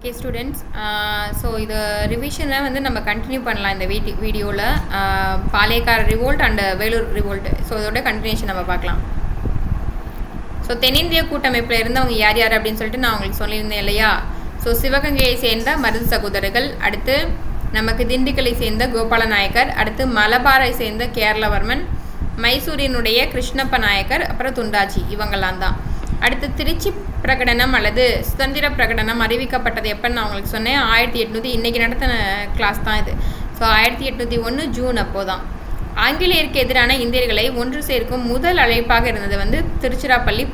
Okay students, so இது ரிவிஷனை வந்து நம்ம கண்டினியூ பண்ணலாம் இந்த வீடியோவில். Palayakkara revolt and Vellore revolt, so இதோட கண்டினியூஷன் நம்ம பார்க்கலாம். ஸோ தென்னிந்திய கூட்டமைப்பில் இருந்தவங்க யார் யார் அப்படின்னு சொல்லிட்டு நான் உங்களுக்கு சொல்லியிருந்தேன் இல்லையா. ஸோ சிவகங்கையை சேர்ந்த மருது சகோதரர்கள், அடுத்து நமக்கு திண்டுக்கலை சேர்ந்த கோபால நாயக்கர், அடுத்து மலபாரை சேர்ந்த கேரளவர்மன், மைசூரினுடைய கிருஷ்ணப்ப நாயக்கர், அப்புறம் துண்டாஜி, இவங்கெல்லாம் தான். அடுத்து திருச்சி பிரகடனம் அல்லது சுதந்திர பிரகடனம் அறிவிக்கப்பட்டது எப்போன்னு நான் உங்களுக்கு சொன்னேன். 1800 இன்றைக்கி நடத்தின கிளாஸ் தான் இது. ஸோ 1801 ஜூன் அப்போ தான். ஆங்கிலேயருக்கு எதிரான இந்தியர்களை ஒன்று சேர்க்கும் முதல் அழைப்பாக இருந்தது வந்து திருச்சிராப்பள்ளி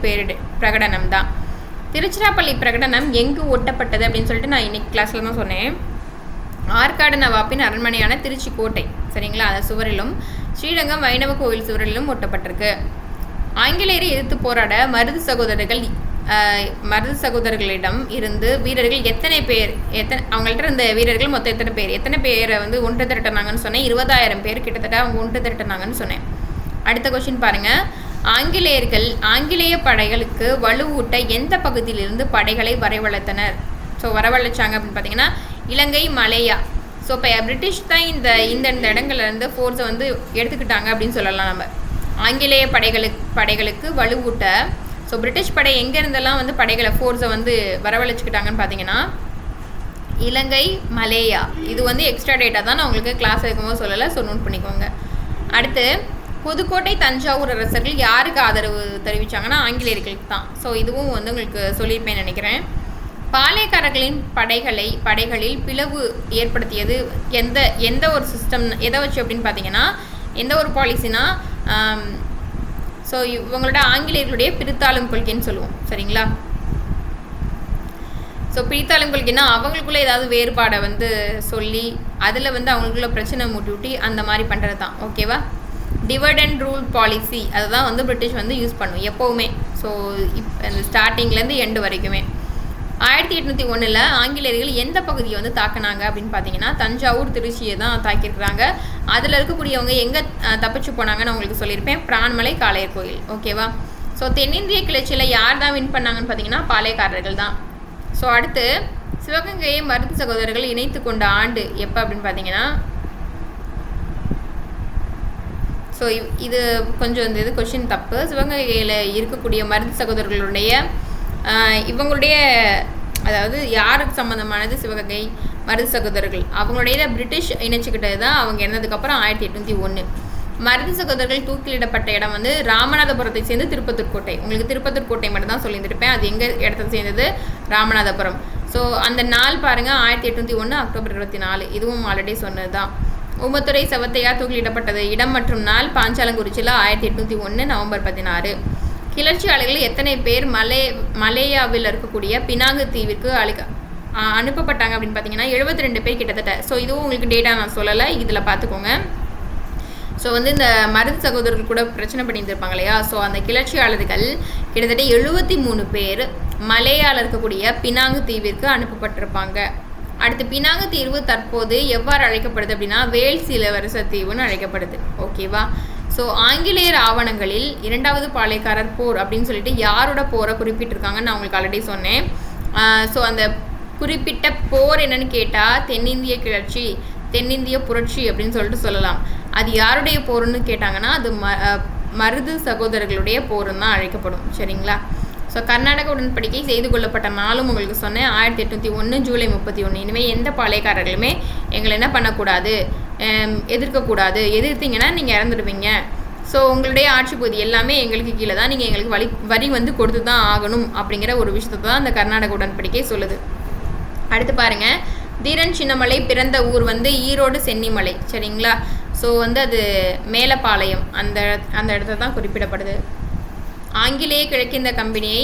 பிரகடனம் தான். திருச்சிராப்பள்ளி பிரகடனம் எங்கு ஒட்டப்பட்டது அப்படின்னு சொல்லிட்டு நான் இன்றைக்கி கிளாஸில் தான் சொன்னேன். ஆற்காடு நவாப்பின் அரண்மனையான திருச்சி கோட்டை, சரிங்களா, அந்த சுவரிலும் ஸ்ரீரங்கம் வைணவ கோவில் சுவரிலும் ஒட்டப்பட்டிருக்கு. ஆங்கிலேயரை எதிர்த்து போராட மருது சகோதரர்களிடம் இருந்து வீரர்கள் எத்தனை பேர், அவங்கள்ட்ட இருந்த வீரர்கள் மொத்தம் எத்தனை பேரை வந்து ஒன்று திரட்டினாங்கன்னு சொன்னேன். 20,000 பேர் கிட்டத்தட்ட அவங்க ஒன்று திரட்டினாங்கன்னு சொன்னேன். அடுத்த கொஸ்டின் பாருங்கள். ஆங்கிலேய படைகளுக்கு வலுவூட்ட எந்த பகுதியிலிருந்து படைகளை வரவழைத்தனர்? ஸோ வரவழைச்சாங்க அப்படின்னு பார்த்தீங்கன்னா இலங்கை, மலேயா. ஸோ இப்போ பிரிட்டிஷ் தான் இந்த இடங்கள்லேருந்து ஃபோர்ஸை வந்து எடுத்துக்கிட்டாங்க அப்படின்னு சொல்லலாம் நம்ம. ஆங்கிலேய படைகளுக்கு வலுவூட்ட, ஸோ பிரிட்டிஷ் படை எங்கேருந்தெல்லாம் வந்து படைகளை ஃபோர்ஸை வந்து வரவழைச்சிக்கிட்டாங்கன்னு பார்த்தீங்கன்னா இலங்கை, மலேயா. இது வந்து எக்ஸ்ட்ரா டேட்டா தான், நான் உங்களுக்கு கிளாஸ் எடுக்கும்போது சொல்லலை, ஸோ நோட் பண்ணிக்கோங்க. அடுத்து புதுக்கோட்டை, தஞ்சாவூர் அரசர்கள் யாருக்கு ஆதரவு தெரிவித்தாங்கன்னா ஆங்கிலேயர்களுக்கு தான். ஸோ இதுவும் வந்து உங்களுக்கு சொல்லியிருப்பேன்னு நினைக்கிறேன். பாளையக்காரர்களின் படைகளில் பிளவு ஏற்படுத்தியது எந்த ஒரு சிஸ்டம், எதை வச்சு அப்படின்னு பார்த்தீங்கன்னா எந்த ஒரு பாலிசினா, ஸோ இவங்களோட ஆங்கிலேயர்களுடைய பிரித்தாளும் கொள்கைன்னு சொல்லுவோம், சரிங்களா. ஸோ பிரித்தாளும் கொள்கைன்னா அவங்களுக்குள்ளே ஏதாவது வேறுபாடை வந்து சொல்லி அதில் வந்து அவங்களுக்குள்ள பிரச்சனை மூட்டி அந்த மாதிரி பண்ணுறது தான், ஓகேவா. டிவைட் அண்ட் ரூல் பாலிசி அதை தான் வந்து பிரிட்டிஷ் வந்து யூஸ் பண்ணும் எப்போவுமே. ஸோ இந்த ஸ்டார்டிங்லேருந்து எண்டு வரைக்குமே. 1801 ஆங்கிலேயர்கள் எந்த பகுதியை வந்து தாக்கினாங்க அப்படின்னு பார்த்தீங்கன்னா தஞ்சாவூர், திருச்சியை தான் தாக்கியிருக்கிறாங்க. அதில் இருக்கக்கூடியவங்க எங்கே தப்பிச்சு போனாங்கன்னு உங்களுக்கு சொல்லியிருப்பேன், பிரான்மலை, காளையர் கோயில், ஓகேவா. ஸோ தென்னிந்திய கிளர்ச்சியில் யார் தான் வின் பண்ணாங்கன்னு பார்த்தீங்கன்னா பாளையக்காரர்கள் தான். ஸோ அடுத்து சிவகங்கையை மருது சகோதரர்கள் இணைத்து கொண்ட ஆண்டு எப்போ அப்படின்னு பார்த்தீங்கன்னா, ஸோ இது கொஞ்சம் இது கொஸ்டின் தப்பு. சிவகங்கையில் இருக்கக்கூடிய மருது சகோதரர்களுடைய இவங்களுடைய, அதாவது யாருக்கு சம்மந்தமானது சிவகங்கை மருது சகோதரர்கள், அவங்களுடைய பிரிட்டிஷ் இணைச்சிக்கிட்டது தான். அவங்க இறந்ததுக்கப்புறம் 1801 மருது சகோதரர்கள் தூக்கிலிடப்பட்ட இடம் வந்து ராமநாதபுரத்தை சேர்ந்து திருப்பத்தூர் கோட்டை. உங்களுக்கு திருப்பத்தூர் கோட்டை மட்டும் தான் சொல்லியிருந்திருப்பேன், அது எங்கே இடத்த சேர்ந்தது, ராமநாதபுரம். ஸோ அந்த நாள் பாருங்கள் 1801 அக்டோபர் 24, இதுவும் ஆல்ரெடி சொன்னது தான். உமத்துறை சவத்தையார் தூக்கிலிடப்பட்டது இடம் மற்றும் நாள் பாஞ்சாலங்குறிச்சியில் 1801 நவம்பர் 16. கிளர்ச்சியாளர்கள் எத்தனை பேர் மலேயாவில் இருக்கக்கூடிய பினாங்கு தீவிற்கு அனுப்பப்பட்டாங்க அப்படின்னு பார்த்தீங்கன்னா 72 பேர் கிட்டத்தட்ட. ஸோ இதுவும் உங்களுக்கு டேட்டா நான் சொல்லலை, இதில் பார்த்துக்கோங்க. ஸோ வந்து இந்த மருது சகோதரர்கள் கூட பிரச்சனை பண்ணியிருந்திருப்பாங்க இல்லையா. ஸோ அந்த கிளர்ச்சியாளர்கள் கிட்டத்தட்ட 73 பேர் மலேயாவில் இருக்கக்கூடிய பினாங்கு தீவிற்கு அனுப்பப்பட்டிருப்பாங்க. அடுத்து பினாங்கு தீவு தற்போது எவ்வாறு அழைக்கப்படுது அப்படின்னா வேல்ஸ் இளவரச தீவுன்னு அழைக்கப்படுது, ஓகேவா. ஸோ ஆங்கிலேயர் ஆவணங்களில் 2வது பாளையக்காரர் போர் அப்படின்னு சொல்லிட்டு யாரோட போரை குறிப்பிட்டிருக்காங்கன்னு நான் உங்களுக்கு ஆல்ரெடி சொன்னேன். ஸோ அந்த குறிப்பிட்ட போர் என்னன்னு கேட்டால் தென்னிந்திய கிளர்ச்சி, தென்னிந்திய புரட்சி அப்படின்னு சொல்லிட்டு சொல்லலாம். அது யாருடைய போருன்னு கேட்டாங்கன்னா அது மருது சகோதரர்களுடைய போருன்னு தான் அழைக்கப்படும், சரிங்களா. ஸோ கர்நாடக உடன்படிக்கை செய்து கொள்ளப்பட்ட நாளும் உங்களுக்கு சொன்னேன் 1801 ஜூலை 31. இனிமேல் எந்த பாளையக்காரர்களுமே எங்களை என்ன பண்ணக்கூடாது, எதிர்க்கக்கூடாது, எதிர்த்தீங்கன்னா நீங்கள் இறந்துடுவீங்க. ஸோ உங்களுடைய ஆட்சி பகுதி எல்லாமே எங்களுக்கு கீழே தான், நீங்கள் எங்களுக்கு வரி வந்து கொடுத்து தான் ஆகணும் அப்படிங்கிற ஒரு விஷயத்தை தான் அந்த கர்நாடக உடன்படிக்கை சொல்லுது. அடுத்து பாருங்கள், தீரன் சின்னமலை பிறந்த ஊர் வந்து ஈரோடு சென்னிமலை, சரிங்களா. ஸோ வந்து அது மேலப்பாளையம் அந்த இடத்த தான் குறிப்பிடப்படுது. ஆங்கிலேய கிழக்கிந்திய கம்பெனியை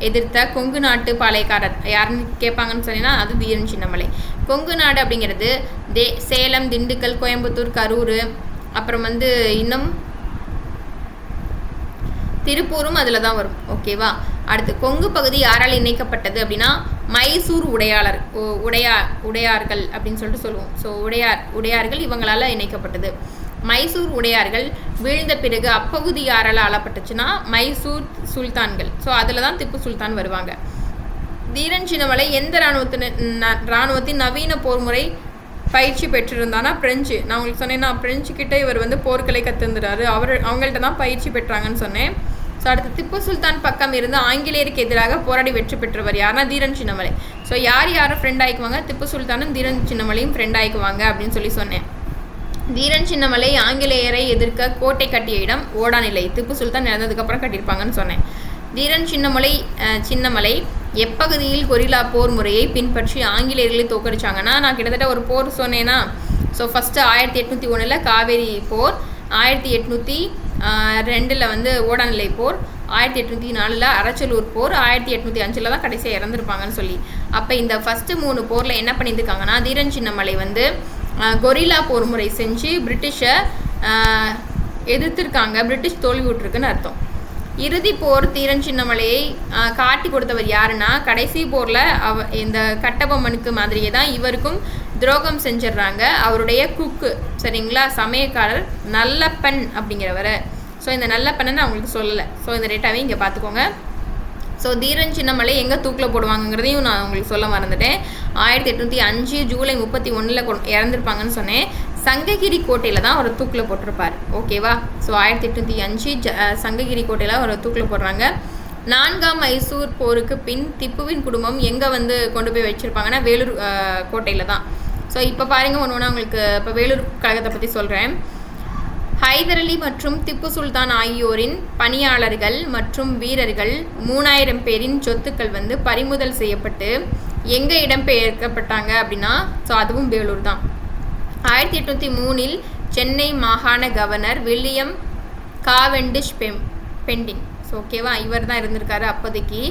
எதிர்த்த கொங்கு நாட்டு பாளையக்காரர் யாருன்னு கேட்பாங்கன்னு சொன்னீங்கன்னா அது தீரன் சின்னமலை. கொங்கு நாடு அப்படிங்கிறது சேலம், திண்டுக்கல், கோயம்புத்தூர், கரூர், அப்புறம் வந்து இன்னும் திருப்பூரும் அதில் தான் வரும், ஓகேவா. அடுத்து கொங்கு பகுதி யாரால் இணைக்கப்பட்டது அப்படின்னா மைசூர் உடையார்கள் அப்படின்னு சொல்லிட்டு சொல்லுவோம். ஸோ உடையார்கள் இவங்களால் இணைக்கப்பட்டது. மைசூர் உடையார்கள் வீழ்ந்த பிறகு அப்பகுதி யாரால் ஆளப்பட்டுச்சுன்னா மைசூர் சுல்தான்கள். ஸோ அதில் தான் திப்பு சுல்தான் வருவாங்க. தீரன் சின்னமலை எந்த இராணுவத்தின் நவீன போர் முறை பயிற்சி பெற்றிருந்தானா பிரெஞ்சு. நான் உங்களுக்கு சொன்னேன்னா பிரெஞ்சு கிட்ட இவர் வந்து போர்க்கலை கற்றுந்துறாரு. அவங்கள்ட்ட தான் பயிற்சி பெற்றாங்கன்னு சொன்னேன். ஸோ அடுத்து திப்பு சுல்தான் பக்கம் இருந்து ஆங்கிலேயருக்கு எதிராக போராடி வெற்றி பெற்றவர் யாருன்னா தீரன் சின்னமலை. ஸோ யாரும் ஃப்ரெண்ட் ஆகிக்குவாங்க, திப்பு சுல்தானும் தீரன் சின்னமலையும் ஃப்ரெண்ட் ஆகிக்குவாங்க அப்படின்னு சொன்னேன். தீரன் சின்னமலை ஆங்கிலேயரை எதிர்க்க கோட்டை கட்டிய இடம் ஓடாநிலை. திப்பு சுல்தான் இறந்ததுக்கப்புறம் கட்டியிருப்பாங்கன்னு சொன்னேன். தீரன் சின்னமலை எப்பகுதியில் கொரில்லா போர் முறையை பின்பற்றி ஆங்கிலேயர்களை தோக்கடிச்சாங்கன்னா, நான் கிட்டத்தட்ட ஒரு போர் சொன்னேன்னா, ஸோ ஃபஸ்ட்டு 1801 காவேரி போர், 1802 வந்து ஓடாநிலை போர், 1804 அரச்சலூர் போர், 1805 தான் கடைசியாக இறந்துருப்பாங்கன்னு சொல்லி. அப்போ இந்த ஃபஸ்ட்டு 3 போரில் என்ன பண்ணியிருக்காங்கன்னா, தீரன் சின்னமலை வந்து கொரில்லா போர் முறை செஞ்சு பிரிட்டிஷை எதிர்த்திருக்காங்க. பிரிட்டிஷ் தோல்வி விட்டுருக்குன்னு அர்த்தம். இறுதி போர் தீரன் சின்னமலையை காட்டி கொடுத்தவர் யாருன்னா, கடைசி போரில் இந்த கட்டபொம்மனுக்கு மாதிரியே தான் இவருக்கும் துரோகம் செஞ்சிடுறாங்க. அவருடைய குக்கு, சரிங்களா, சமயக்காரர் நல்லப்பன் அப்படிங்கிறவரை. ஸோ இந்த நல்லப்பனை நான் உங்களுக்கு சொல்லலை. ஸோ இந்த டேட்டாவே இங்கே பார்த்துக்கோங்க. ஸோ தீரன் சின்னமலை எங்கே தூக்கில் போடுவாங்கங்கிறதையும் நான் உங்களுக்கு சொல்ல மறந்துட்டேன். 1805 ஜூலை 31 இறந்துருப்பாங்கன்னு சொன்னேன். சங்ககிரி கோட்டையில் தான் அவர் தூக்கில் போட்டிருப்பார். ஓகேவா? ஸோ 1805 சங்ககிரி கோட்டையில் அவர் தூக்கில் போடுறாங்க. 4ஆம் மைசூர் போருக்கு பின் திப்புவின் குடும்பம் எங்கே வந்து கொண்டு போய் வச்சுருப்பாங்கன்னா வேலூர் கோட்டையில் தான். ஸோ இப்போ பாருங்கள், ஒன்று உங்களுக்கு இப்போ வேலூர் கழகத்தை பற்றி சொல்கிறேன். ஹைதர் அலி மற்றும் திப்பு சுல்தான் ஆகியோரின் பணியாளர்கள் மற்றும் வீரர்கள் 3000 பேரின் சொத்துக்கள் வந்து பறிமுதல் செய்யப்பட்டு எங்கே இடம்பெயர்க்கப்பட்டாங்க அப்படின்னா, ஸோ அதுவும் வேலூர் தான். 1803 சென்னை மாகாண கவர்னர் வில்லியம் காவெண்டிஷ் பெண்டிங். ஸோ ஓகேவா, இவர் தான் இருந்திருக்காரு அப்போதைக்கு.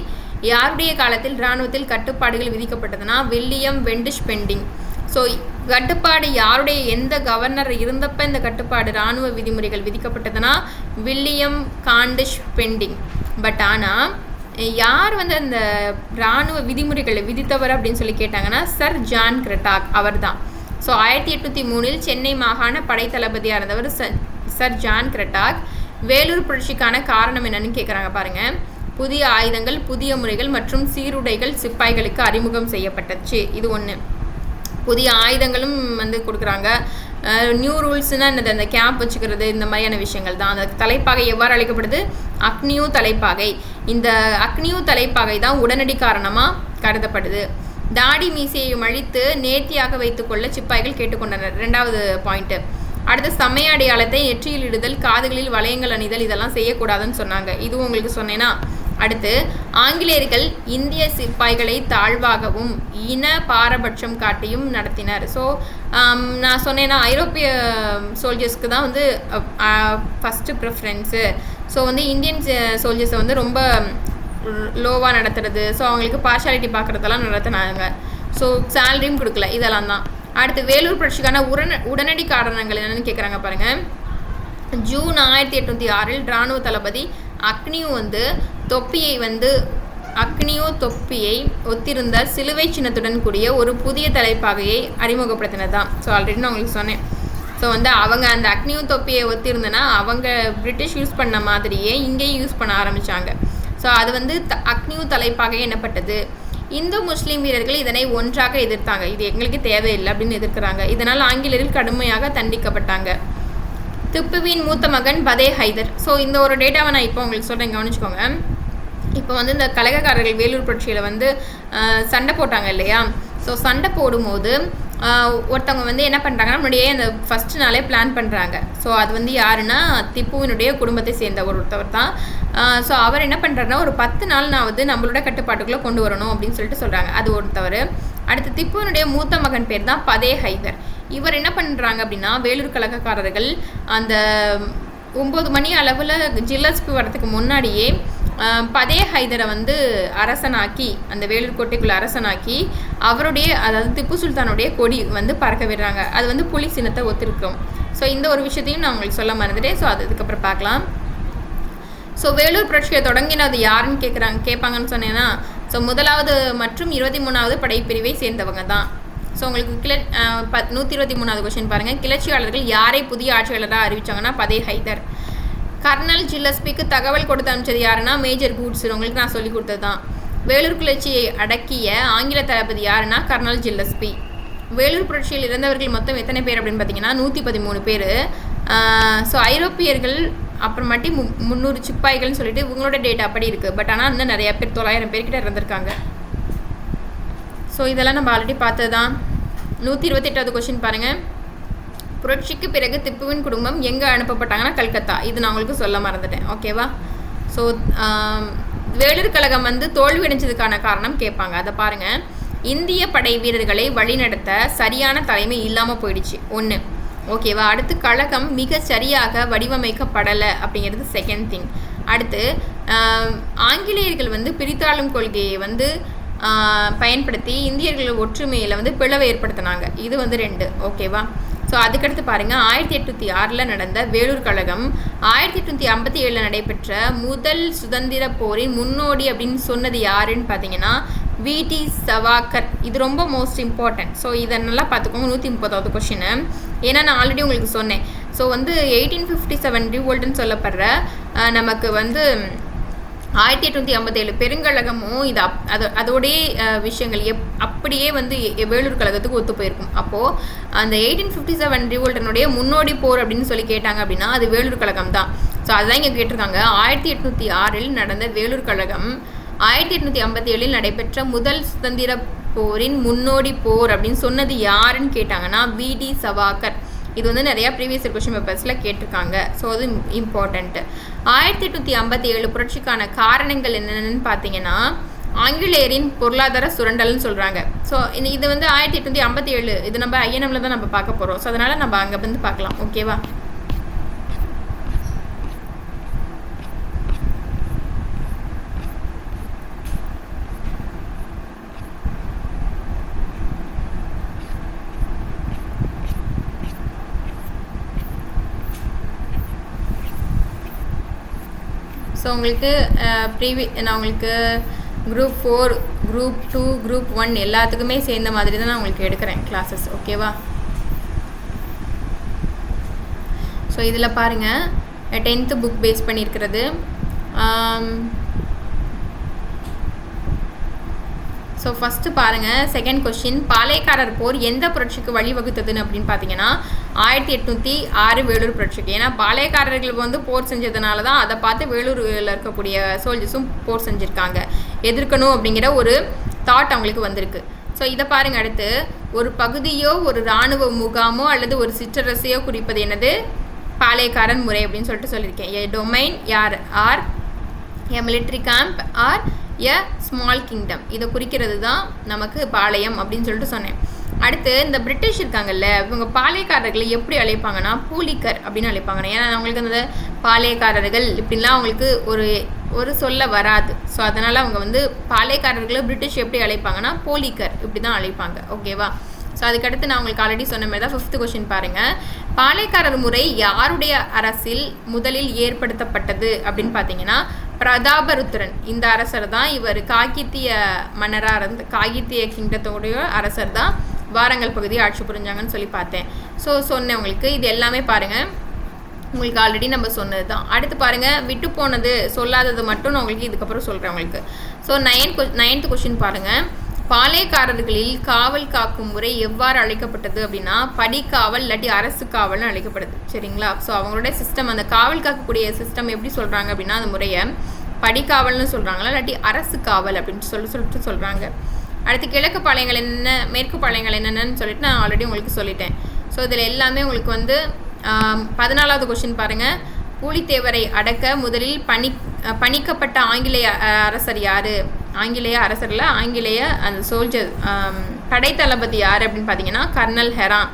யாருடைய காலத்தில் இராணுவத்தில் கட்டுப்பாடுகள் விதிக்கப்பட்டதுன்னா வில்லியம் வெண்டிஷ் பெண்டிங். ஸோ கட்டுப்பாடு யாருடைய எந்த கவர்னர் இருந்தப்போ இந்த கட்டுப்பாடு இராணுவ விதிமுறைகள் விதிக்கப்பட்டதுன்னா வில்லியம் காண்டிஷ் பெண்டிங். பட் ஆனால் யார் வந்து அந்த இராணுவ விதிமுறைகளை விதித்தவர் அப்படின்னு சொல்லி கேட்டாங்கன்னா சர் ஜான் கிரெட்டாக் அவர் தான். ஸோ 1803 சென்னை மாகாண படைத்தளபதியாக இருந்தவர் சர் ஜான் கிரெட்டாக். வேலூர் புரட்சிக்கான காரணம் என்னன்னு கேட்குறாங்க பாருங்கள். புதிய ஆயுதங்கள், புதிய முறைகள் மற்றும் சீருடைகள் சிப்பாய்களுக்கு அறிமுகம் செய்யப்பட்டுச்சு. இது ஒன்று. புதிய ஆயுதங்களும் வந்து கொடுக்குறாங்க. நியூ ரூல்ஸ்னால் என்னது, அந்த கேம்ப் வச்சுக்கிறது, இந்த மாதிரியான விஷயங்கள் தான். அந்த தலைப்பாகை எவ்வாறு அழைக்கப்படுது? அக்னியூ தலைப்பாகை. இந்த அக்னியூ தலைப்பாகை தான் உடனடி காரணமாக கருதப்படுது. தாடி மீசையை அழித்து நேர்த்தியாக வைத்துக்கொள்ள சிப்பாய்கள் கேட்டுக்கொண்டனர். 2வது பாயிண்ட்டு. அடுத்து சமய அடையாளத்தை நெற்றியில் இடுதல், காதுகளில் வளையங்கள் அணிதல், இதெல்லாம் செய்யக்கூடாதுன்னு சொன்னாங்க. இதுவும் உங்களுக்கு சொன்னேன்னா. அடுத்து ஆங்கிலேயர்கள் இந்திய சிப்பாய்களை தாழ்வாகவும் இன பாரபட்சம் காட்டியும் நடத்தினர். ஸோ நான் சொன்னேன்னா ஐரோப்பிய சோல்ஜர்ஸ்க்கு தான் வந்து ஃபஸ்ட்டு ப்ரிஃபரன்ஸு. ஸோ வந்து இந்தியன் சோல்ஜர்ஸை வந்து ரொம்ப லோவாக நடத்துறது, ஸோ அவங்களுக்கு பார்ஷாலிட்டி பார்க்குறதெல்லாம் நடத்தினாங்க. ஸோ சேலரியும் கொடுக்கல, இதெல்லாம் தான். அடுத்து வேலூர் புரட்சிக்கான உடனடி காரணங்கள் என்னென்னு கேட்குறாங்க பாருங்கள். ஜூன் 1806 இராணுவ தளபதி அக்னியூ வந்து தொப்பியை ஒத்திருந்த சிலுவை சின்னத்துடன் கூடிய ஒரு புதிய தலைப்பாகையை அறிமுகப்படுத்தினது தான். ஸோ ஆல்ரெடி நான் உங்களுக்கு சொன்னேன். ஸோ வந்து அவங்க அந்த அக்னியூ தொப்பியை ஒத்திருந்தனா அவங்க பிரிட்டிஷ் யூஸ் பண்ண மாதிரியே இங்கேயும் யூஸ் பண்ண ஆரம்பித்தாங்க. ஸோ அது வந்து அக்னியூ தலைப்பாகை என்னப்பட்டது. இந்து முஸ்லீம் வீரர்கள் இதனை ஒன்றாக எதிர்த்தாங்க. இது எங்களுக்கு தேவையில்லை அப்படின்னு எதிர்க்கிறாங்க. இதனால் ஆங்கிலேயர்கள் கடுமையாக தண்டிக்கப்பட்டாங்க. திப்புவின் மூத்த மகன் பதே ஹைதர். ஸோ இந்த ஒரு டேட்டாவை நான் இப்போ உங்களுக்கு சொல்கிறேன், கவனிச்சுக்கோங்க. இப்போ வந்து இந்த கலகக்காரர்கள் வேலூர் புரட்சியில் வந்து சண்டை போட்டாங்க இல்லையா? ஸோ சண்டை போடும்போது ஒருத்தவங்க வந்து என்ன பண்ணுறாங்கன்னா, முன்னாடியே அந்த ஃபஸ்ட்டு நாளே பிளான் பண்ணுறாங்க. ஸோ அது வந்து யாருன்னா திப்புவினுடைய குடும்பத்தை சேர்ந்த ஒருத்தவர் தான். ஸோ அவர் என்ன பண்ணுறாருன்னா, ஒரு 10 நாள் நான் வந்து நம்மளோட கட்டுப்பாட்டுக்குள்ளே கொண்டு வரணும் அப்படின்னு சொல்லிட்டு சொல்கிறாங்க. அது ஒருத்தவர். அடுத்து திப்புவினுடைய மூத்த மகன் பேர் தான் பதே ஹைதர். இவர் என்ன பண்ணுறாங்க அப்படின்னா, வேலூர் கலகக்காரர்கள் அந்த 9 மணி அளவில் ஜில்லஸ்பி வரதுக்கு முன்னாடியே பதே ஹைதரை வந்து அரசனாக்கி, அந்த வேலூர் கோட்டைக்குள்ளே அரசனாக்கி அவருடைய, அதாவது திப்பு சுல்தானுடைய கொடி வந்து பறக்க விடுறாங்க. அது வந்து புலி சின்னத்தை ஒத்திருக்கும். ஸோ இந்த ஒரு விஷயத்தையும் நான் உங்களுக்கு சொல்ல மறந்துட்டேன். ஸோ அதுக்கப்புறம் பார்க்கலாம். ஸோ வேலூர் புரட்சியை தொடங்கினது யாருன்னு கேட்பாங்கன்னு சொன்னேன்னா, ஸோ 1வது மற்றும் 23வது படைப்பிரிவை சேர்ந்தவங்க தான். ஸோ உங்களுக்கு 123வது கொஸ்டின் பாருங்கள். கிளர்ச்சியாளர்கள் யாரை புதிய ஆட்சியாளராக அறிவித்தாங்கன்னா பதே ஹைதர். கர்னல் ஜில்லஸ்பிக்கு தகவல் கொடுத்து அனுப்பிச்சது யாருன்னா மேஜர் கூட்ஸ். உங்களுக்கு நான் சொல்லி கொடுத்தது தான். வேலூர் கிளர்ச்சியை அடக்கிய ஆங்கில தளபதி யாருன்னா கர்னல் ஜில்லஸ்பி. வேலூர் புரட்சியில் இறந்தவர்கள் மொத்தம் எத்தனை பேர் அப்படின்னு பார்த்தீங்கன்னா 113 பேர். ஸோ ஐரோப்பியர்கள் அப்புறமாட்டி 300 சிப்பாய்கள்னு சொல்லிட்டு இவங்களோட டேட்டா அப்படி இருக்குது. பட் ஆனால் இன்னும் நிறையா பேர் 900 பேர்கிட்ட இறந்துருக்காங்க. ஸோ இதெல்லாம் நம்ம ஆல்ரெடி பார்த்தது தான். 128வது கொஸ்டின் பாருங்கள். புரட்சிக்கு பிறகு திப்புவின் குடும்பம் எங்கே அனுப்பப்பட்டாங்கன்னா கல்கத்தா. இது நான் உங்களுக்கு சொல்ல மறந்துட்டேன். ஓகேவா? ஸோ வேலூர் கழகம் வந்து தோல்வியடைஞ்சதுக்கான காரணம் கேட்பாங்க. அதை பாருங்கள். இந்திய படை வீரர்களை வழிநடத்த சரியான தலைமை இல்லாமல் போயிடுச்சு ஒன்று. ஓகேவா? அடுத்து கழகம் மிக சரியாக வடிவமைக்கப்படலை அப்படிங்கிறது செகண்ட் திங். அடுத்து ஆங்கிலேயர்கள் வந்து பிரித்தாளும் கொள்கையை வந்து பயன்படுத்தி இந்தியர்கள் ஒற்றுமையில் வந்து பிளவை ஏற்படுத்தினாங்க. இது வந்து 2. ஓகேவா? ஸோ அதுக்கடுத்து பாருங்கள். 1806 நடந்த வேலூர் கழகம் 1857 நடைபெற்ற முதல் சுதந்திர போரின் முன்னோடி அப்படின்னு சொன்னது யாருன்னு பார்த்தீங்கன்னா வி.டி. சவாக்கர். இது ரொம்ப மோஸ்ட் இம்பார்ட்டன்ட். ஸோ இதை நல்லா பார்த்துக்கோங்க. 130வது கொஷின். ஏன்னா நான் ஆல்ரெடி உங்களுக்கு சொன்னேன். ஸோ வந்து 1857 ரிவோல்ட்டுன்னு சொல்லப்படுற நமக்கு வந்து 1857 பெருங்கழகமும் இது அதோடைய விஷயங்கள் அப்படியே வந்து வேலூர் கழகத்துக்கு ஒத்து போயிருக்கும். அப்போது அந்த 1857 ரிவோல்டனுடைய முன்னோடி போர் அப்படின்னு சொல்லி கேட்டாங்க அப்படின்னா அது வேலூர் கழகம் தான். ஸோ அதுதான் இங்கே கேட்டிருக்காங்க. 1806 நடந்த வேலூர் கழகம் 1857 நடைபெற்ற முதல் சுதந்திர போரின் முன்னோடி போர் அப்படின்னு சொன்னது யாருன்னு கேட்டாங்கன்னா வி.டி. சவாக்கர். இது வந்து நிறையா ப்ரீவியஸ் கொஸ்டின் பேப்பர்ஸில் கேட்டிருக்காங்க. ஸோ அது இம்பார்ட்டண்ட்டு. 1857 புரட்சிக்கான காரணங்கள் என்னென்னு பார்த்தீங்கன்னா ஆங்கிலேயரின் பொருளாதார சுரண்டல்னு சொல்கிறாங்க. ஸோ இது வந்து 1857 இது நம்ம ஐஎன்எம்ல தான் நம்ம பார்க்க போகிறோம். ஸோ அதனால் நம்ம அங்கே வந்து பார்க்கலாம். ஓகேவா? ஸோ உங்களுக்கு நான் உங்களுக்கு குரூப் 4 குரூப் 2 குரூப் 1 எல்லாத்துக்குமே சேர்ந்த மாதிரி தான் நான் உங்களுக்கு எடுக்கிறேன் கிளாஸஸ். ஓகேவா? ஸோ இதில் பாருங்கள் 10th புக் பேஸ் பண்ணியிருக்கிறது. ஸோ ஃபஸ்ட்டு பாருங்கள். Second question. பாளையக்காரர் போர் எந்த புரட்சிக்கு வழிவகுத்ததுன்னு அப்படின்னு பார்த்தீங்கன்னா 1806 வேலூர் புரட்சிக்கு. ஏன்னா பாளையக்காரர்கள் வந்து போர் செஞ்சதுனால தான் அதை பார்த்து வேலூரில் இருக்கக்கூடிய சோல்ஜர்ஸும் போர் செஞ்சுருக்காங்க. எதிர்க்கணும் அப்படிங்கிற ஒரு தாட் அவங்களுக்கு வந்திருக்கு. ஸோ இதை பாருங்கள். அடுத்து ஒரு பகுதியோ ஒரு இராணுவ முகாமோ அல்லது ஒரு சிற்றரசையோ குறிப்பது என்னது? பாளையக்காரன் முறை அப்படின்னு சொல்லிட்டு சொல்லியிருக்கேன். ஏ டொமைன் யார் or a military camp or a small kingdom. இதை குறிக்கிறது தான் நமக்கு பாளையம் அப்படின்னு சொல்லிட்டு சொன்னேன். அடுத்து இந்த பிரிட்டிஷ் இருக்காங்கல்ல இவங்க பாளையக்காரர்களை எப்படி அழைப்பாங்கன்னா பூலிக்கர் அப்படின்னு அழைப்பாங்க. ஏன்னா அவங்களுக்கு அந்த பாளையக்காரர்கள் இப்படின்லாம் அவங்களுக்கு ஒரு சொல்ல வராது. ஸோ அதனால் அவங்க வந்து பாளையக்காரர்களை பிரிட்டிஷ் எப்படி அழைப்பாங்கன்னா போலிக்கர் இப்படி தான் அழைப்பாங்க. ஓகேவா? ஸோ அதுக்கடுத்து நான் உங்களுக்கு ஆல்ரெடி சொன்ன மாதிரி தான் 5th கொஸ்டின் பாருங்கள். பாளையக்காரர் முறை யாருடைய அரசில் முதலில் ஏற்படுத்தப்பட்டது அப்படின்னு பார்த்தீங்கன்னா பிரதாபருத்ரன். இந்த அரசர் தான் இவர் காகித்திய மன்னராக இருந்து காகித்திய கிங்டத்தோடைய அரசர் தான் வாரங்கல் பகுதியை ஆட்சி புரிஞ்சாங்கன்னு சொல்லி பார்த்தேன். ஸோ சொன்னேன் உங்களுக்கு. இது எல்லாமே பாருங்கள் உங்களுக்கு ஆல்ரெடி நம்ம சொன்னது தான். அடுத்து பாருங்கள். விட்டு போனது சொல்லாதது மட்டும் நான் உங்களுக்கு இதுக்கப்புறம் சொல்கிறேன் உங்களுக்கு. ஸோ 9th கொஸ்டின் பாருங்கள். பாளையக்காரர்களில் காவல் காக்கும் முறை எவ்வாறு அழைக்கப்பட்டது அப்படின்னா படிக்காவல் இல்லாட்டி அரசு காவல்னு அழைக்கப்படுது. சரிங்களா? ஸோ அவங்களோட சிஸ்டம் அந்த காவல் காக்கக்கூடிய சிஸ்டம் எப்படி சொல்கிறாங்க அப்படின்னா அந்த முறையை படிக்காவல்னு சொல்கிறாங்களா இல்லாட்டி அரசு காவல் அப்படின்னு சொல்லிட்டு சொல்கிறாங்க. அடுத்து கிழக்கு பாளையங்கள் என்ன மேற்கு பாளையங்கள் என்னென்னு சொல்லிட்டு நான் ஆல்ரெடி உங்களுக்கு சொல்லிட்டேன். ஸோ இதில் எல்லாமே உங்களுக்கு வந்து 14வது கொஸ்டின் பாருங்கள். பூலித்தேவரை அடக்க முதலில் பணிக்கப்பட்ட ஆங்கிலேய அரசர் யார்? ஆங்கிலேய அரசரில் ஆங்கிலேய அந்த சோல்ஜர் படைத்தளபதி யார் அப்படின்னு பார்த்தீங்கன்னா கர்னல் ஹெரான்.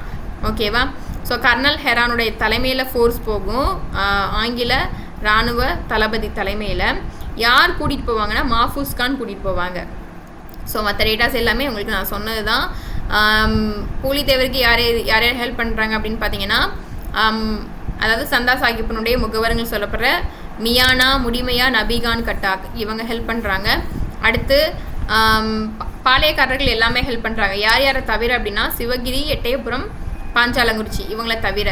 ஓகேவா? ஸோ கர்னல் ஹெரானுடைய தலைமையில் ஃபோர்ஸ் போகும். ஆங்கில இராணுவ தளபதி தலைமையில் யார் கூட்டிகிட்டு போவாங்கன்னா மாஃபூஸ் கான் கூட்டிகிட்டு போவாங்க. ஸோ மற்ற டேட்டாஸ் எல்லாமே உங்களுக்கு நான் சொன்னது தான். பூலித்தேவருக்கு யார் ஹெல்ப் பண்ணுறாங்க அப்படின்னு பார்த்தீங்கன்னா அதாவது சந்தா சாஹிப்பினுடைய முகவரங்கள் சொல்லப்படுற மியானா முடிமையா நபிகான் கட்டாக் இவங்க ஹெல்ப் பண்ணுறாங்க. அடுத்து பாளையக்காரர்கள் எல்லாமே ஹெல்ப் பண்ணுறாங்க. யார் யாரை தவிர அப்படின்னா சிவகிரி எட்டயபுரம் பாஞ்சாலங்குறிச்சி இவங்கள தவிர.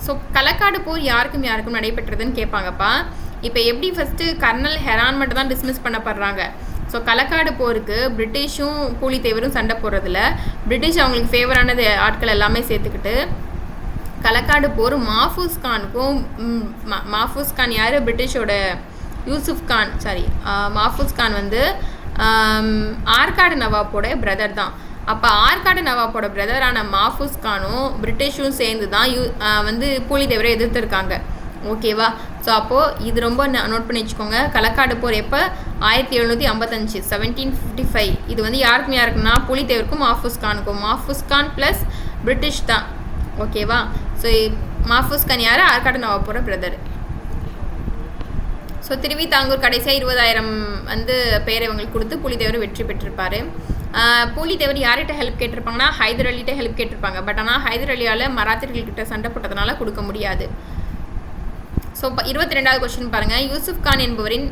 ஸோ களக்காடு போர் யாருக்கும் நடைபெற்றதுன்னு கேட்பாங்கப்பா. இப்போ எப்படி ஃபஸ்ட்டு கர்னல் ஹெரான் மட்டும் தான் டிஸ்மிஸ் பண்ணப்படுறாங்க. ஸோ களக்காடு போருக்கு பிரிட்டிஷும் பூலித்தேவரும் சண்டை போடுறதில்ல. பிரிட்டிஷ் அவங்களுக்கு ஃபேவரானது ஆட்கள் எல்லாமே சேர்த்துக்கிட்டு களக்காடு போர் மாஃபூஸ் கானுக்கும் மாஃபூஸ் கான் யார்? பிரிட்டிஷோட யூசுஃப் கான் மாஃபூஸ் கான் வந்து ஆற்காடு நவாப்போட பிரதர் தான். அப்போ ஆற்காடு நவாப்போட பிரதரான மாஃபூஸ் கானும் பிரிட்டிஷும் சேர்ந்து தான் வந்து பூலித்தேவரை எதிர்த்துருக்காங்க. ஓகேவா? ஸோ அப்போது இது ரொம்ப நோட் பண்ணி வச்சுக்கோங்க. களக்காடு போர் எப்போ? 1755 1755. இது வந்து யாருக்குன்னா பூலித்தேவருக்கும் மாஃபூஸ் கானுக்கும். மாஃபூஸ் கான் ப்ளஸ் பிரிட்டிஷ் தான். ஓகேவா? ஸோ மாஃபூஸ் கான் யார்? ஆற்காடு நவாப்போட பிரதர். ஸோ திருவிதாங்கூர் கடைசியாக 20,000 வந்து பேரை இவங்களுக்கு கொடுத்து பூலித்தேவர் வெற்றி பெற்றிருப்பார். பூலித்தேவர் யார்கிட்ட ஹெல்ப் கேட்டிருப்பாங்கன்னா ஹைதர் அலிகிட்ட ஹெல்ப் கேட்டிருப்பாங்க. பட் ஆனால் ஹைதர் அலியால் மராத்தியர்கள்கிட்ட சண்டை போட்டதுனால கொடுக்க முடியாது. ஸோ 22வது கொஸ்டின் பாருங்கள். யூசுஃப் கான் என்பவரின்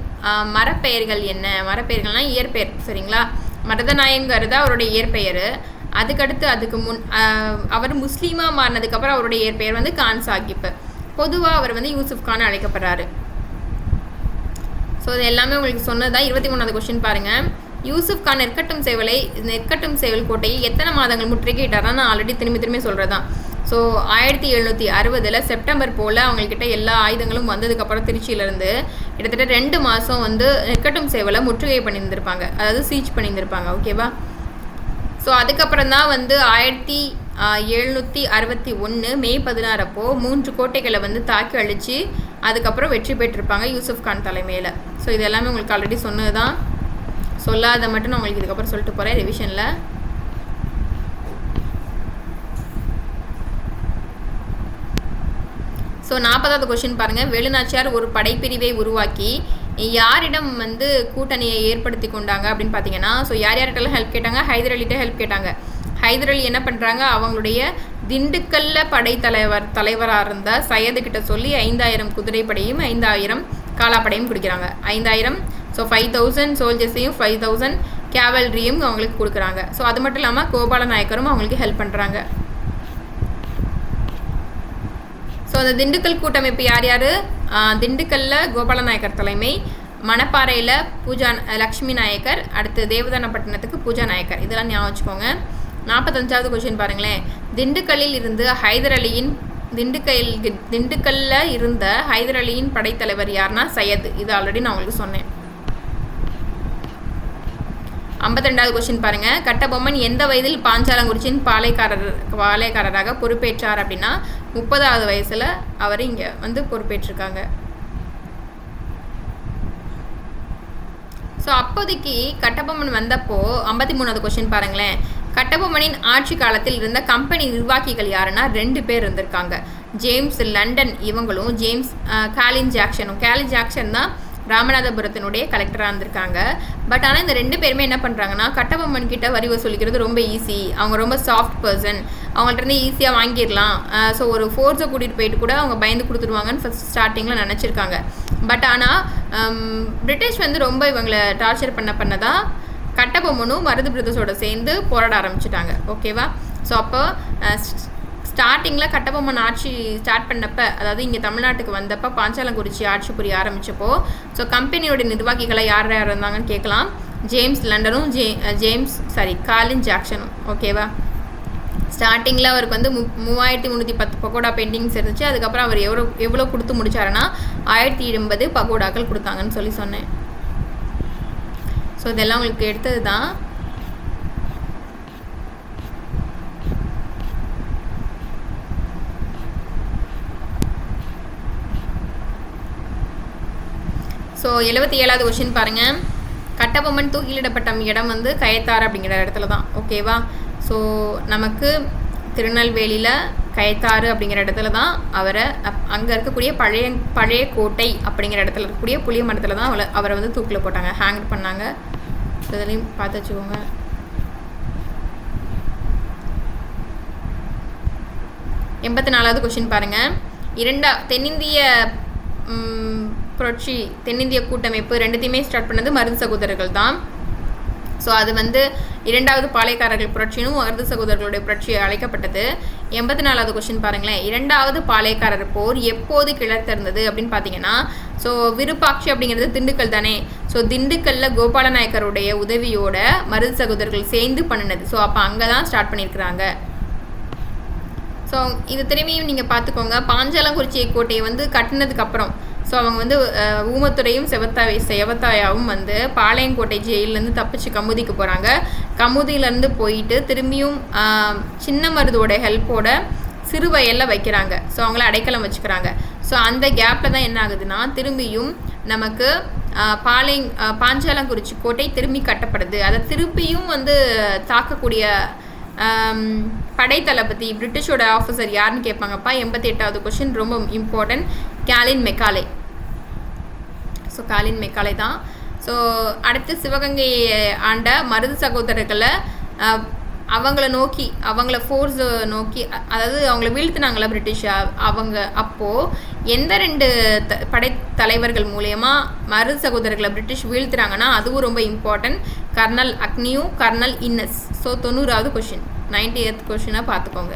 மரப்பெயர்கள் என்ன? மரப்பெயர்கள்னால் இயற்பெயர். சரிங்களா? மருதநாயகங்கிறது அவருடைய இயற்பெயர். அதுக்கடுத்து அதுக்கு முன் அவர் முஸ்லீமாக மாறினதுக்கப்புறம் அவருடைய இயற்பெயர் வந்து கான் சாஹிப். பொதுவாக அவர் வந்து யூசுஃப் கான் அழைக்கப்படுறாரு. ஸோ இது எல்லாமே உங்களுக்கு சொன்னதான். 23வது கொஸ்டின் பாருங்கள். யூசுஃப் கான் நெற்கட்டும் சேவல் கோட்டையை எத்தனை மாதங்கள் முற்றுகையிட்டார்னா நான் ஆல்ரெடி திரும்பி சொல்கிறதான். ஸோ 1760 செப்டம்பர் போல் அவங்கக்கிட்ட எல்லா ஆயுதங்களும் வந்ததுக்கப்புறம் திருச்சியிலேருந்து கிட்டத்தட்ட 2 மாதம் வந்து நெற்கட்டும் சேவலை முற்றுகை பண்ணியிருந்திருப்பாங்க. அதாவது சீச் பண்ணியிருந்திருப்பாங்க. ஓகேவா? ஸோ அதுக்கப்புறம் தான் வந்து 1761 மே 16 அப்போ 3 கோட்டைகளை வந்து தாக்கி அழித்து அதுக்கப்புறம் வெற்றி பெற்றிருப்பாங்க யூசுஃப் கான் தலைமையில். ஸோ இது எல்லாமே உங்களுக்கு ஆல்ரெடி சொன்னது தான். சொல்லாத மட்டும் நான் உங்களுக்கு இதுக்கப்புறம் சொல்லிட்டு போகிறேன் ரிவிஷனில். ஸோ 40வது கொஸ்டின் பாருங்கள். வேலுநாச்சியார் ஒரு படைப்பிரிவை உருவாக்கி யாரிடம் வந்து கூட்டணியை ஏற்படுத்தி கொண்டாங்க அப்படின்னு பார்த்தீங்கன்னா, ஸோ யார்கிட்டலாம் ஹெல்ப் கேட்டாங்க? ஹைதர் அலிகிட்ட ஹெல்ப் கேட்டாங்க. ஹைதர் அலி என்ன பண்ணுறாங்க? அவங்களுடைய திண்டுக்கல்ல தலைவராக இருந்த சையதுக்கிட்ட சொல்லி 5000 குதிரைப்படையும் 5000 காலாப்படையும் கொடுக்குறாங்க. 5000 ஸோ 5000 சோல்ஜர்ஸையும் 5000 கேவல்ரியும் அவங்களுக்கு கொடுக்குறாங்க. ஸோ அது மட்டும் இல்லாமல் கோபால நாயக்கரும் அவங்களுக்கு ஹெல்ப் பண்ணுறாங்க. ஸோ அந்த திண்டுக்கல் கூட்டமைப்பு யார்? திண்டுக்கல்ல கோபால நாயக்கர் தலைமை, மணப்பாறையில் பூஜா லக்ஷ்மி நாயக்கர், அடுத்து தேவதானப்பட்டினத்துக்கு பூஜா நாயக்கர். இதெல்லாம் ஞாபகம் வச்சுக்கோங்க. 45வது கொஸ்டின் பாருங்களேன். திண்டுக்கல்லில் இருந்த ஹைதர் அலியின் படைத்தலைவர் யாருன்னா சையது. இது ஆல்ரெடி நான் உங்களுக்கு சொன்னேன். 52வது கொஸ்டின் பாருங்கள். கட்டபொம்மன் எந்த வயதில் பாஞ்சாலங்குறிச்சியின் பாளையக்காரராக பொறுப்பேற்றார் அப்படின்னா 30வது வயசில் அவர் இங்கே வந்து பொறுப்பேற்றிருக்காங்க. ஸோ அப்போதைக்கு கட்டபொம்மன் வந்தப்போ 53வது கொஸ்டின் பாருங்களேன். கட்டபொம்மனின் ஆட்சி காலத்தில் இருந்த கம்பெனி நிர்வாகிகள் யாருன்னா 2 பேர் இருந்திருக்காங்க. ஜேம்ஸ் லண்டன் இவங்களும் காலின் ஜாக்சன் தான் ராமநாதபுரத்தினுடைய கலெக்டராக இருந்திருக்காங்க. பட் ஆனால் இந்த 2 பேருமே என்ன பண்ணுறாங்கன்னா கட்டபொம்மன் கிட்ட வரி வசூலிக்கிறது ரொம்ப ஈஸி, அவங்க ரொம்ப சாஃப்ட் பர்சன், அவங்கள்ட்ட இருந்து ஈஸியாக வாங்கிடலாம். ஸோ ஒரு ஃபோர்ஸை கூட்டிகிட்டு போயிட்டு கூட அவங்க பயந்து கொடுத்துருவாங்கன்னு ஃபஸ்ட் ஸ்டார்டிங்கில் நினச்சிருக்காங்க. பட் ஆனால் பிரிட்டிஷ் வந்து ரொம்ப இவங்களை டார்ச்சர் பண்ணதான் கட்டபொம்மனும் மருது பிரதர்ஸோட சேர்ந்து போராட ஆரம்பிச்சிட்டாங்க. ஓகேவா? ஸோ அப்போ ஸ்டார்டிங்கில் கட்டபொம்மன் ஆட்சி ஸ்டார்ட் பண்ணப்போ, அதாவது இங்கே தமிழ்நாட்டுக்கு வந்தப்போ பாஞ்சாலங்குறிச்சி ஆட்சி புரிய ஆரம்பித்தப்போ, ஸோ கம்பெனியோட நிர்வாகிகளை யார் இருந்தாங்கன்னு கேட்கலாம். ஜேம்ஸ் லண்டனும் காலின் ஜாக்சனும். ஓகேவா? ஸ்டார்டிங்கில் அவருக்கு வந்து 3310 பகோடா பெயிண்டிங்ஸ் இருந்துச்சு. அதுக்கப்புறம் அவர் எவ்வளோ கொடுத்து முடிச்சாருன்னா 1080 பகோடாக்கள் கொடுத்தாங்கன்னு சொல்லி சொன்னேன். ஸோ இதெல்லாம் உங்களுக்கு எடுத்தது தான். ஸோ 77வது கொஸ்டின் பாருங்கள். கட்டபொம்மன் தூக்கிலிடப்பட்ட இடம் வந்து கயத்தாறு அப்படிங்கிற இடத்துல தான். ஓகேவா? ஸோ நமக்கு திருநெல்வேலியில் கயத்தாறு அப்படிங்கிற இடத்துல தான் அவரை அங்கே இருக்கக்கூடிய பழைய கோட்டை அப்படிங்கிற இடத்துல இருக்கக்கூடிய புளிய மரத்தில் தான் அவரை வந்து தூக்கில் போட்டாங்க, ஹேங் பண்ணாங்க. இதெல்லாம் பார்த்து வச்சுக்கோங்க. 84வது கொஸ்டின் பாருங்கள். தென்னிந்திய புரட்சி, தென்னிந்திய கூட்டமைப்பு ரெண்டுத்தையுமே ஸ்டார்ட் பண்ணது மருது சகோதரர்கள் தான். ஸோ அது வந்து 2வது பாளையக்காரர்கள் புரட்சினும் மருது சகோதரர்களுடைய புரட்சி அழைக்கப்பட்டது. 84வது கொஸ்டின் பாருங்களேன். 2வது பாளையக்காரர் போர் எப்போது கிளர்த்திருந்தது அப்படின்னு பார்த்தீங்கன்னா, ஸோ விருப்பாட்சி அப்படிங்கிறது திண்டுக்கல் தானே. ஸோ திண்டுக்கல்ல கோபால நாயக்கருடைய உதவியோட மருது சகோதரர்கள் சேர்ந்து பண்ணினது. ஸோ அப்போ அங்கே தான் ஸ்டார்ட் பண்ணியிருக்கிறாங்க. ஸோ இது திரும்பியும் நீங்கள் பார்த்துக்கோங்க. பாஞ்சாலங்குறிச்சி கோட்டையை வந்து கட்டினதுக்கப்புறம் ஸோ அவங்க வந்து ஊமத்துறையும் செவத்தாயாவும் வந்து பாளையங்கோட்டை ஜெயிலேருந்து தப்பிச்சு கமுதிக்கு போகிறாங்க. கமுதியிலேருந்து போயிட்டு திரும்பியும் சின்ன மருதோட ஹெல்ப்போட சிறுவயலில் வைக்கிறாங்க. ஸோ அவங்கள அடைக்கலம் வச்சுக்கிறாங்க. ஸோ அந்த கேப்பில் தான் என்ன ஆகுதுன்னா திரும்பியும் நமக்கு பாஞ்சாலங்குறிச்சி கோட்டை திரும்பி கட்டப்படுது. அதை திருப்பியும் வந்து தாக்கக்கூடிய படைத்தளபதி பிரிட்டிஷோட ஆஃபீஸர் யாருன்னு கேட்பாங்கப்பா. 88வது கொஸ்டின் ரொம்ப இம்பார்ட்டன்ட். காலின் மெக்காலே. ஸோ காலின் மெக்காலே தான். ஸோ அடுத்து சிவகங்கை ஆண்ட மருது சகோதரர்களை அவங்கள நோக்கி அவங்கள ஃபோர்ஸ் நோக்கி, அதாவது அவங்கள வீழ்த்தினாங்களா பிரிட்டிஷ், அவங்க அப்போது எந்த 2 படைத்தலைவர்கள் மூலயமா மருது சகோதரர்களை பிரிட்டிஷ் வீழ்த்துறாங்கன்னா அதுவும் ரொம்ப important. Colonel Agnew, colonel Innes. So 90வது கொஷின், 90th கொஷினாக பார்த்துக்கோங்க.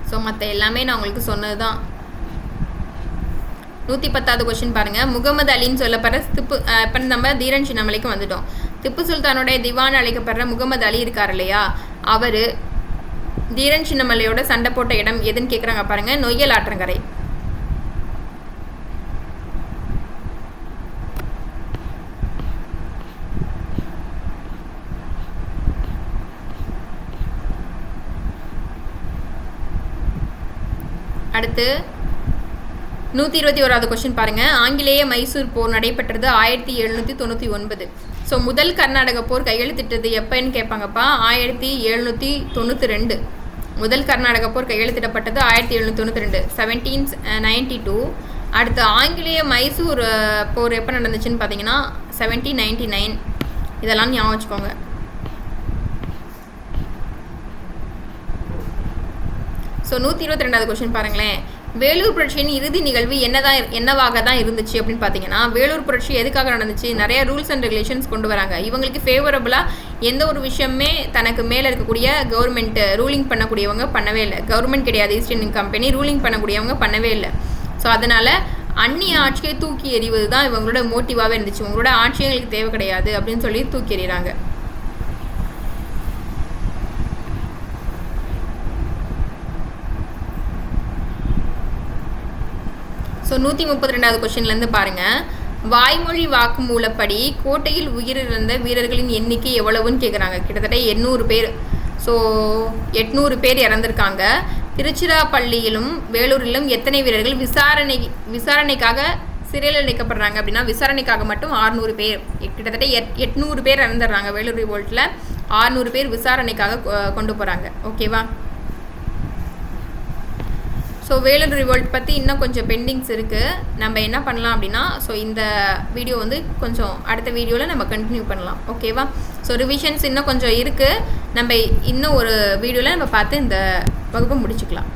ஸோ மற்ற எல்லாமே நான் உங்களுக்கு சொன்னது தான். 110வது கொஸ்டின் பாருங்கள். முகமது அலின்னு சொல்லப்படுற இப்போ நம்ம தீரன் சின்னமலைக்கு வந்துட்டோம். திப்பு சுல்தானுடைய திவான் அழைக்கப்படுற முகமது அலி இருக்கார் இல்லையா, அவர் தீரன் சின்னமலையோட சண்டை போட்ட இடம் எதுன்னு கேட்குறாங்க பாருங்கள். நொய்யல் ஆற்றங்கரை. அடுத்து 121வது கொஸ்டின் பாருங்கள். ஆங்கிலேய மைசூர் போர் நடைபெற்றது 1799. ஸோ முதல் கர்நாடக போர் கையெழுத்திட்டது எப்போன்னு கேட்பாங்கப்பா. 1792. முதல் கர்நாடக போர் கையெழுத்திடப்பட்டது 1792, 1792. அடுத்து ஆங்கிலேய மைசூர் போர் எப்போ நடந்துச்சுன்னு பார்த்தீங்கன்னா 1799. இதெல்லாம் ஞாபகம் வச்சுக்கோங்க. ஸோ 122வது கொஸ்டின் பாருங்களேன். வேலூர் புரட்சியின் இறுதி நிகழ்வு என்னவாக தான் இருந்துச்சு அப்படின்னு பார்த்தீங்கன்னா, வேலூர் புரட்சி எதுக்காக நடந்துச்சு? நிறைய ரூல்ஸ் அண்ட் ரெகுலேஷன்ஸ் கொண்டு வராங்க. இவங்களுக்கு ஃபேவரபுளாக எந்த ஒரு விஷயமே தனக்கு மேலே இருக்கக்கூடிய கவர்மெண்ட் ரூலிங் பண்ணக்கூடியவங்க பண்ணவே இல்லை. கவர்மெண்ட் கிடையாது, ஈஸ்ட் இந்தியன் கம்பெனி ரூலிங் பண்ணக்கூடியவங்க பண்ணவே இல்லை. ஸோ அதனால் அந்நிய ஆட்சியை தூக்கி எறிவது தான் இவங்களோட மோட்டிவாகவே இருந்துச்சு. உங்களோட ஆட்சி எங்களுக்கு தேவை கிடையாது அப்படின்னு சொல்லி தூக்கி எறிகிறாங்க. ஸோ 132வது கொஸ்டின்லேருந்து பாருங்கள். வாய்மொழி வாக்குமூலப்படி கோட்டையில் உயிரிழந்த வீரர்களின் எண்ணிக்கை எவ்வளவுன்னு கேட்குறாங்க. கிட்டத்தட்ட 800 பேர். ஸோ 800 பேர் இறந்துருக்காங்க. திருச்சிராப்பள்ளியிலும் வேலூரிலும் எத்தனை வீரர்கள் விசாரணைக்காக சிறையில் அடைக்கப்படுறாங்க அப்படின்னா, விசாரணைக்காக மட்டும் 600 பேர். கிட்டத்தட்ட 800 பேர் இறந்துடுறாங்க. வேலூர் ரிவோல்ட்டில் 600 பேர் விசாரணைக்காக கொண்டு போகிறாங்க. ஓகேவா? ஸோ வேலூர் ரிவோல்ட் பற்றி இன்னும் கொஞ்சம் பெண்டிங்ஸ் இருக்குது. நம்ம என்ன பண்ணலாம் அப்படின்னா, ஸோ இந்த வீடியோ வந்து கொஞ்சம் அடுத்த வீடியோவில் நம்ம கண்டினியூ பண்ணலாம். ஓகேவா? ஸோ ரிவிஷன்ஸ் இன்னும் கொஞ்சம் இருக்குது. நம்ம இன்னும் ஒரு வீடியோவில் நம்ம பார்த்து இந்த வகுப்பை முடிச்சுக்கலாம்.